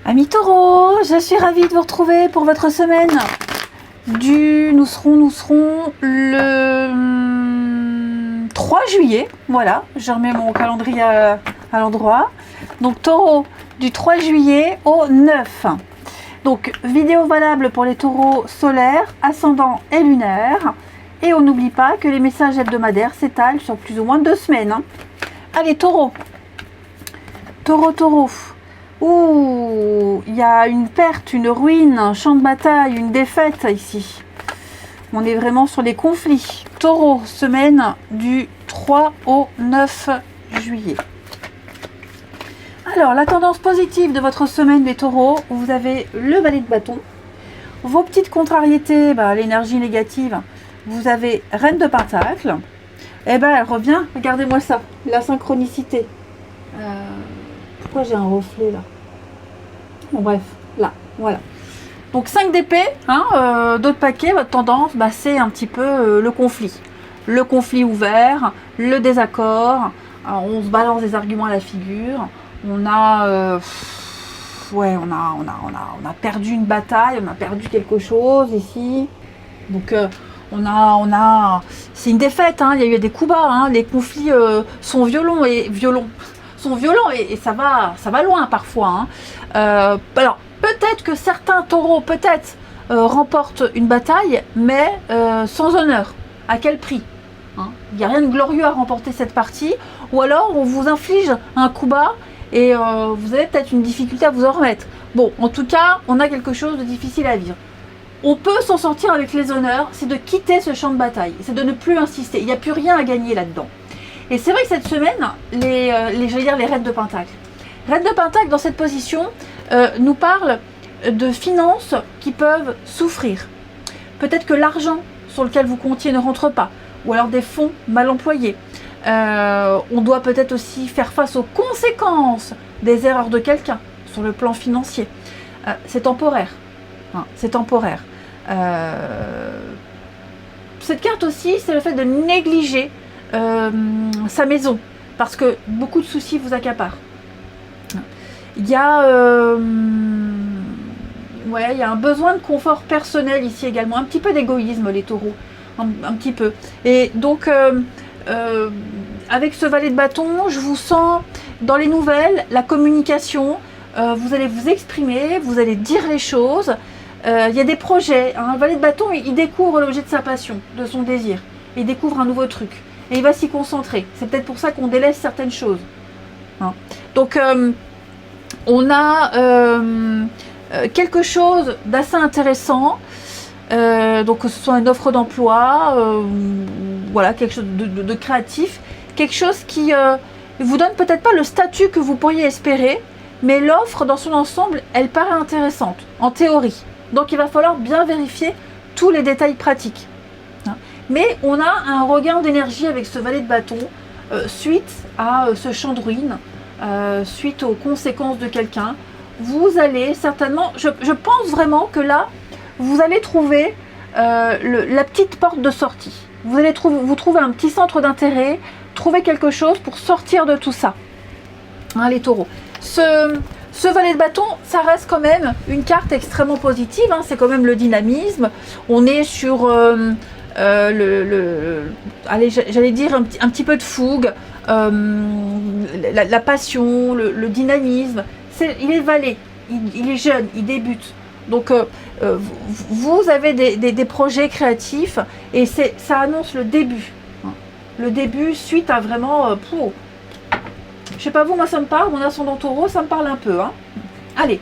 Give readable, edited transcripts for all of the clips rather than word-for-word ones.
Amis taureaux, je suis ravie de vous retrouver pour votre semaine nous serons le 3 juillet. Voilà, je remets mon calendrier à l'endroit. Donc taureau du 3 juillet au 9. Donc vidéo valable pour les taureaux solaires, ascendant et lunaire. Et on n'oublie pas que les messages hebdomadaires s'étalent sur plus ou moins 2 semaines. Allez taureau. Taureau. Ouh, il y a une perte, une ruine, un champ de bataille, une défaite ici. On est vraiment sur les conflits. Taureau, semaine du 3 au 9 juillet. Alors, la tendance positive de votre semaine des taureaux, vous avez le valet de bâton. Vos petites contrariétés, l'énergie négative, vous avez reine de pentacle. Eh ben, elle revient, regardez-moi ça, la synchronicité. Pourquoi j'ai un reflet là? Bon bref, là, voilà. Donc 5 d'épée, d'autres paquets, votre tendance, c'est un petit peu le conflit. Le conflit ouvert, le désaccord, on se balance des arguments à la figure, on a perdu une bataille, on a perdu quelque chose ici. Donc c'est une défaite, il y a eu des coups bas, les conflits sont violents et ça va loin parfois. Alors peut-être que certains taureaux remportent une bataille, mais sans honneur. À quel prix? Il n'y a rien de glorieux à remporter cette partie, ou alors on vous inflige un coup bas et vous avez peut-être une difficulté à vous en remettre. Bon, en tout cas, on a quelque chose de difficile à vivre. On peut s'en sortir avec les honneurs, c'est de quitter ce champ de bataille, c'est de ne plus insister. Il n'y a plus rien à gagner là-dedans. Et c'est vrai que cette semaine, les reines de pentacle. Reines de pentacle dans cette position nous parlent de finances qui peuvent souffrir. Peut-être que l'argent sur lequel vous comptiez ne rentre pas, ou alors des fonds mal employés. On doit peut-être aussi faire face aux conséquences des erreurs de quelqu'un sur le plan financier. C'est temporaire. C'est temporaire. Cette carte aussi, c'est le fait de négliger sa maison, parce que beaucoup de soucis vous accaparent. Il y a un besoin de confort personnel ici également, un petit peu d'égoïsme les taureaux, un petit peu. Et donc avec ce valet de bâton, je vous sens dans les nouvelles, la communication, vous allez vous exprimer, vous allez dire les choses. Il y a des projets, un valet de bâton, il découvre l'objet de sa passion, de son désir, il découvre un nouveau truc. Et il va s'y concentrer. C'est peut-être pour ça qu'on délaisse certaines choses. Donc, on a quelque chose d'assez intéressant. Donc, que ce soit une offre d'emploi, quelque chose de créatif. Quelque chose qui vous donne peut-être pas le statut que vous pourriez espérer, mais l'offre dans son ensemble, elle paraît intéressante, en théorie. Donc, il va falloir bien vérifier tous les détails pratiques. Mais on a un regain d'énergie avec ce valet de bâton suite à ce champ de ruines, suite aux conséquences de quelqu'un. Vous allez certainement, je pense vraiment que là, vous allez trouver la petite porte de sortie. Vous allez trouver un petit centre d'intérêt, trouver quelque chose pour sortir de tout ça. Les taureaux. Ce valet de bâton, ça reste quand même une carte extrêmement positive. C'est quand même le dynamisme. On est sur... j'allais dire un petit peu de fougue, la passion, le dynamisme. Il est valet, il est jeune, il débute. Donc vous avez des projets créatifs et ça annonce le début. Le début suite à vraiment... je sais pas vous, moi ça me parle, mon ascendant taureau, ça me parle un peu. Allez,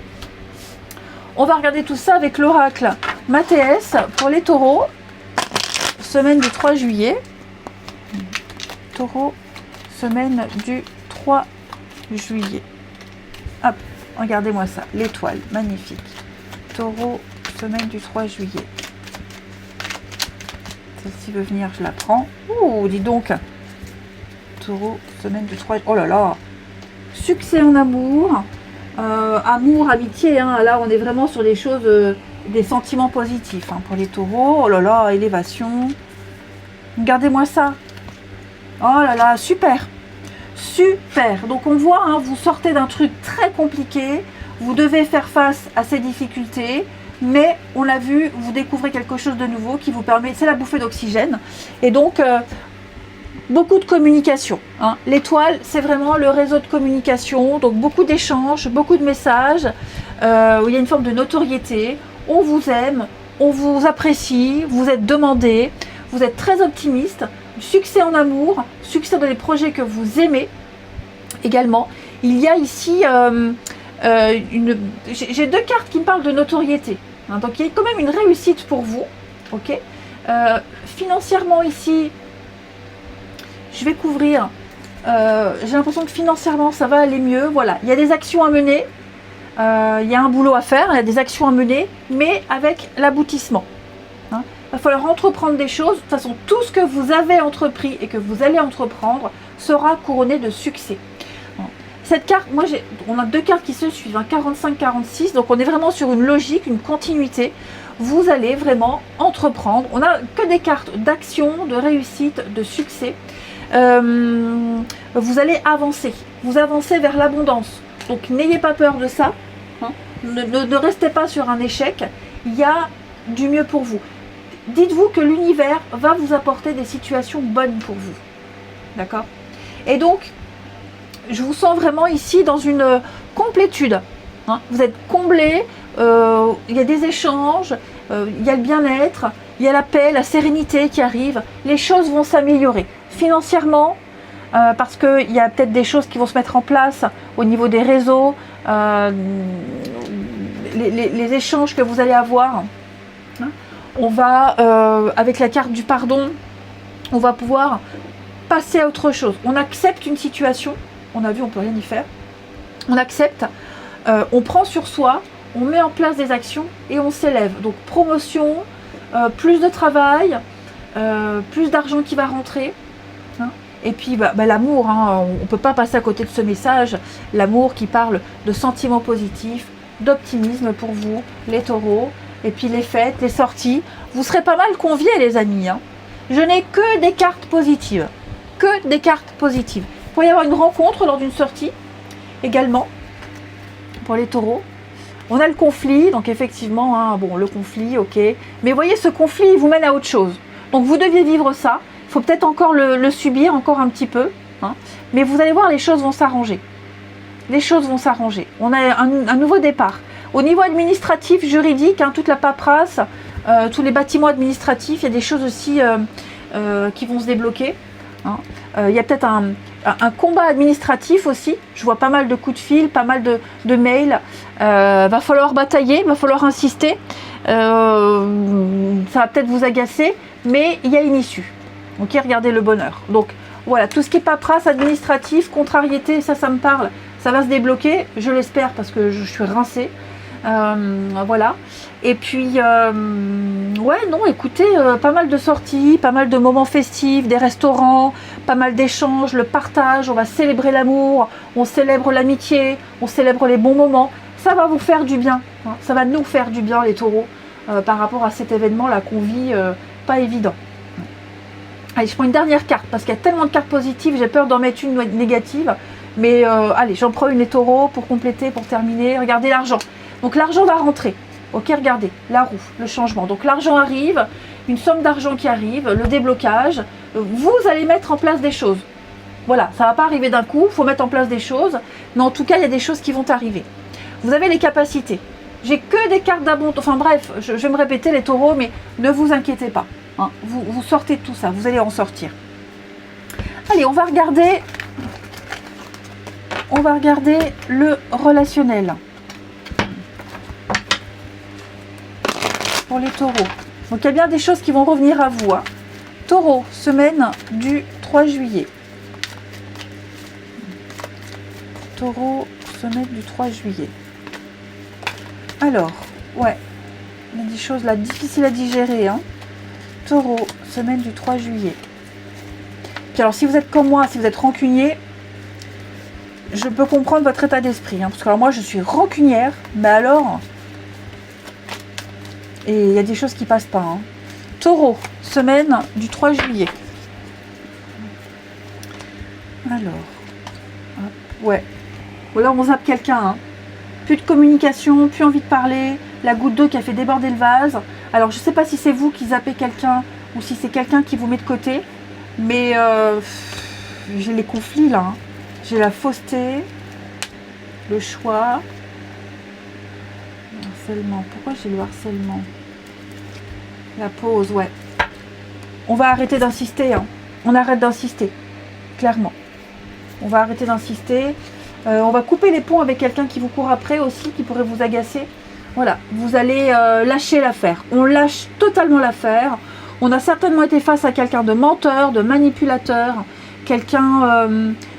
on va regarder tout ça avec l'oracle Mathéès pour les taureaux. Semaine du 3 juillet. Taureau, semaine du 3 juillet. Hop, regardez-moi ça. L'étoile, magnifique. Taureau, semaine du 3 juillet. Celle-ci veut venir, je la prends. Ouh, dis donc. Taureau, semaine du 3 juillet. Oh là là. Succès en amour. Amour, amitié. Là, on est vraiment sur des choses... des sentiments positifs pour les taureaux. Oh là là, élévation. Regardez-moi ça. Oh là là, super. Donc on voit, vous sortez d'un truc très compliqué. Vous devez faire face à ces difficultés, mais on l'a vu, vous découvrez quelque chose de nouveau qui vous permet, c'est la bouffée d'oxygène. Et donc, beaucoup de communication. Hein. L'étoile, c'est vraiment le réseau de communication, donc beaucoup d'échanges, beaucoup de messages, où il y a une forme de notoriété. On vous aime, on vous apprécie, vous êtes demandé, vous êtes très optimiste, succès en amour, succès dans les projets que vous aimez également. Il y a ici, j'ai deux cartes qui me parlent de notoriété, hein, donc il y a quand même une réussite pour vous, ok. Financièrement ici, je vais couvrir, j'ai l'impression que financièrement ça va aller mieux, voilà, il y a des actions à mener, il y a un boulot à faire, il y a des actions à mener, mais avec l'aboutissement. Hein. Il va falloir entreprendre des choses, de toute façon tout ce que vous avez entrepris et que vous allez entreprendre sera couronné de succès. Cette carte, moi on a deux cartes qui se suivent, hein, 45-46, donc on est vraiment sur une logique, une continuité. Vous allez vraiment entreprendre, on n'a que des cartes d'action, de réussite, de succès. Vous allez avancer, vous avancez vers l'abondance, donc n'ayez pas peur de ça, hein. Ne restez pas sur un échec, il y a du mieux pour vous. Dites-vous que l'univers va vous apporter des situations bonnes pour vous, d'accord? Et donc, je vous sens vraiment ici dans une complétude, hein. Vous êtes comblé, il y a des échanges, il y a le bien-être, il y a la paix, la sérénité qui arrive, les choses vont s'améliorer financièrement, parce qu'il y a peut-être des choses qui vont se mettre en place au niveau des réseaux, les échanges que vous allez avoir, hein. On va, avec la carte du pardon, on va pouvoir passer à autre chose. On accepte une situation, on a vu, on peut rien y faire, on accepte, on prend sur soi, on met en place des actions et on s'élève. Donc promotion, plus de travail, plus d'argent qui va rentrer, hein. Et puis l'amour, hein, on ne peut pas passer à côté de ce message, l'amour qui parle de sentiments positifs, d'optimisme pour vous, les taureaux, et puis les fêtes, les sorties. Vous serez pas mal conviés les amis, hein. Je n'ai que des cartes positives, que des cartes positives. Il pourrait y avoir une rencontre lors d'une sortie également pour les taureaux. On a le conflit, donc effectivement, hein, bon, le conflit, ok. Mais voyez, ce conflit, il vous mène à autre chose. Donc vous deviez vivre ça. Il faut peut-être encore le subir, encore un petit peu. Hein. Mais vous allez voir, les choses vont s'arranger. Les choses vont s'arranger. On a un nouveau départ. Au niveau administratif, juridique, hein, toute la paperasse, tous les bâtiments administratifs, il y a des choses aussi qui vont se débloquer. Hein. Il y a peut-être un combat administratif aussi. Je vois pas mal de coups de fil, pas mal de mails. Va falloir batailler, va falloir insister. Ça va peut-être vous agacer, mais il y a une issue. Ok, regardez le bonheur. Donc voilà, tout ce qui est paperasse, administratif, contrariété, ça me parle. Ça va se débloquer, je l'espère, parce que je suis rincée. Voilà. Et puis, ouais, non, écoutez, pas mal de sorties, pas mal de moments festifs, des restaurants, pas mal d'échanges, le partage, on va célébrer l'amour, on célèbre l'amitié, on célèbre les bons moments. Ça va vous faire du bien, hein. Ça va nous faire du bien, les taureaux, par rapport à cet événement-là qu'on vit, pas évident. Allez, je prends une dernière carte, parce qu'il y a tellement de cartes positives, j'ai peur d'en mettre une négative. Mais allez, j'en prends une, les taureaux, pour compléter, pour terminer. Regardez l'argent. Donc l'argent va rentrer. Ok, regardez, la roue, le changement. Donc l'argent arrive, une somme d'argent qui arrive, le déblocage. Vous allez mettre en place des choses. Voilà, ça ne va pas arriver d'un coup, il faut mettre en place des choses. Mais en tout cas, il y a des choses qui vont arriver. Vous avez les capacités. J'ai que des cartes d'abondance. Enfin bref, je vais me répéter les taureaux, mais ne vous inquiétez pas. Hein. Vous sortez de tout ça, vous allez en sortir. Allez, on va regarder le relationnel. Pour les taureaux. Donc il y a bien des choses qui vont revenir à vous. Hein. Taureau, semaine du 3 juillet. Taureau, semaine du 3 juillet. Alors, ouais, il y a des choses là difficiles à digérer. Hein. Taureau, semaine du 3 juillet. Puis alors si vous êtes comme moi, si vous êtes rancunier, je peux comprendre votre état d'esprit. Hein, parce que alors moi je suis rancunière, mais alors... Et il y a des choses qui passent pas. Hein. Taureau, semaine du 3 juillet. Alors, hop, ouais. Voilà, on zappe quelqu'un. Hein. plus de communication, plus envie de parler, la goutte d'eau qui a fait déborder le vase. Alors je ne sais pas si c'est vous qui zappez quelqu'un ou si c'est quelqu'un qui vous met de côté, mais j'ai les conflits là, hein. J'ai la fausseté, le choix, le harcèlement. Pourquoi j'ai le harcèlement? La pause, ouais. On va arrêter d'insister, hein. On arrête d'insister, clairement. On va arrêter d'insister. On va couper les ponts avec quelqu'un qui vous court après aussi, qui pourrait vous agacer. Voilà, vous allez lâcher l'affaire. On lâche totalement l'affaire. On a certainement été face à quelqu'un de menteur, de manipulateur, quelqu'un...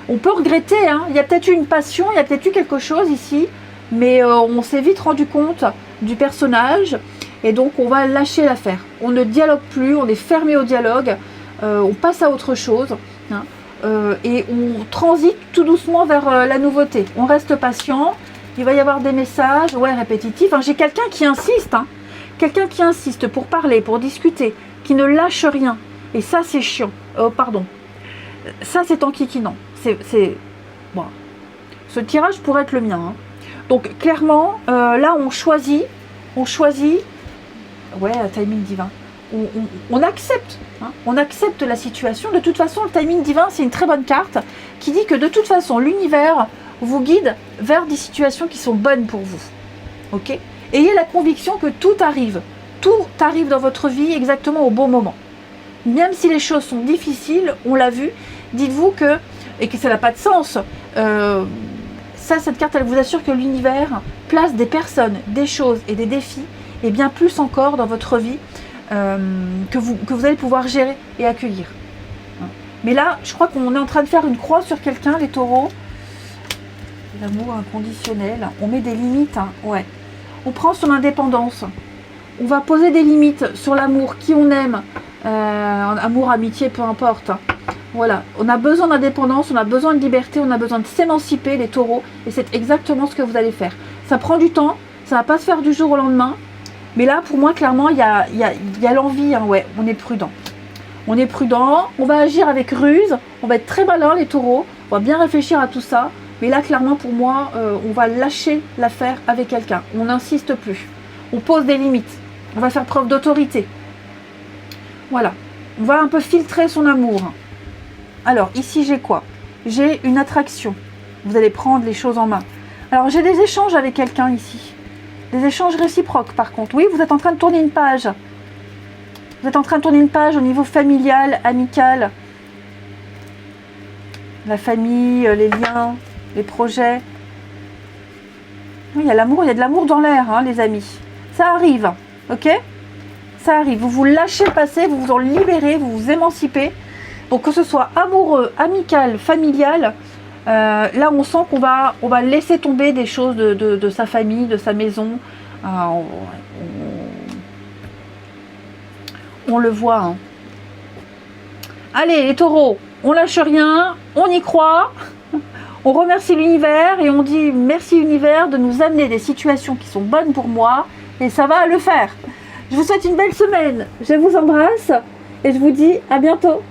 on peut regretter, hein. Il y a peut-être eu une passion, il y a peut-être eu quelque chose ici, mais on s'est vite rendu compte du personnage, et donc on va lâcher l'affaire. On ne dialogue plus, on est fermé au dialogue, on passe à autre chose, hein. Et on transite tout doucement vers la nouveauté. On reste patient, il va y avoir des messages, ouais, répétitifs. Hein. J'ai quelqu'un qui insiste, hein. Quelqu'un qui insiste pour parler, pour discuter, qui ne lâche rien. Et ça, c'est chiant. Pardon. Ça, c'est enquiquinant. Bon. Ce tirage pourrait être le mien, hein. Donc, clairement, là, on choisit. Ouais, timing divin. On accepte, hein, on accepte la situation. De toute façon, le timing divin, c'est une très bonne carte qui dit que de toute façon, l'univers vous guide vers des situations qui sont bonnes pour vous. Ok ? Ayez la conviction que tout arrive dans votre vie exactement au bon moment. Même si les choses sont difficiles, on l'a vu, dites-vous que, et que ça n'a pas de sens, cette carte, elle vous assure que l'univers place des personnes, des choses et des défis, et bien plus encore dans votre vie, que vous allez pouvoir gérer et accueillir. Mais là, je crois qu'on est en train de faire une croix sur quelqu'un, les taureaux. L'amour inconditionnel. On met des limites, hein, ouais. On prend son indépendance. On va poser des limites sur l'amour, qui on aime. Amour, amitié, peu importe. Voilà. On a besoin d'indépendance, on a besoin de liberté, on a besoin de s'émanciper, les taureaux. Et c'est exactement ce que vous allez faire. Ça prend du temps, ça ne va pas se faire du jour au lendemain. Mais là, pour moi, clairement, il y a l'envie, hein, ouais, on est prudent. On est prudent, on va agir avec ruse, on va être très malin, les taureaux, on va bien réfléchir à tout ça. Mais là, clairement, pour moi, on va lâcher l'affaire avec quelqu'un. On n'insiste plus. On pose des limites. On va faire preuve d'autorité. Voilà. On va un peu filtrer son amour. Alors, ici, j'ai quoi? J'ai une attraction. Vous allez prendre les choses en main. Alors, j'ai des échanges avec quelqu'un ici. Des échanges réciproques, par contre. Oui, vous êtes en train de tourner une page. Vous êtes en train de tourner une page au niveau familial, amical. La famille, les liens, les projets. Oui, il y a l'amour, il y a de l'amour dans l'air, hein, les amis. Ça arrive, ok? Ça arrive. Vous vous lâchez le passé, vous vous en libérez, vous vous émancipez. Donc, que ce soit amoureux, amical, familial, là, on sent qu'on va laisser tomber des choses de sa famille, de sa maison. On le voit. Hein. Allez, les taureaux, on lâche rien, on y croit. On remercie l'univers et on dit merci univers de nous amener des situations qui sont bonnes pour moi. Et ça va le faire. Je vous souhaite une belle semaine. Je vous embrasse et je vous dis à bientôt.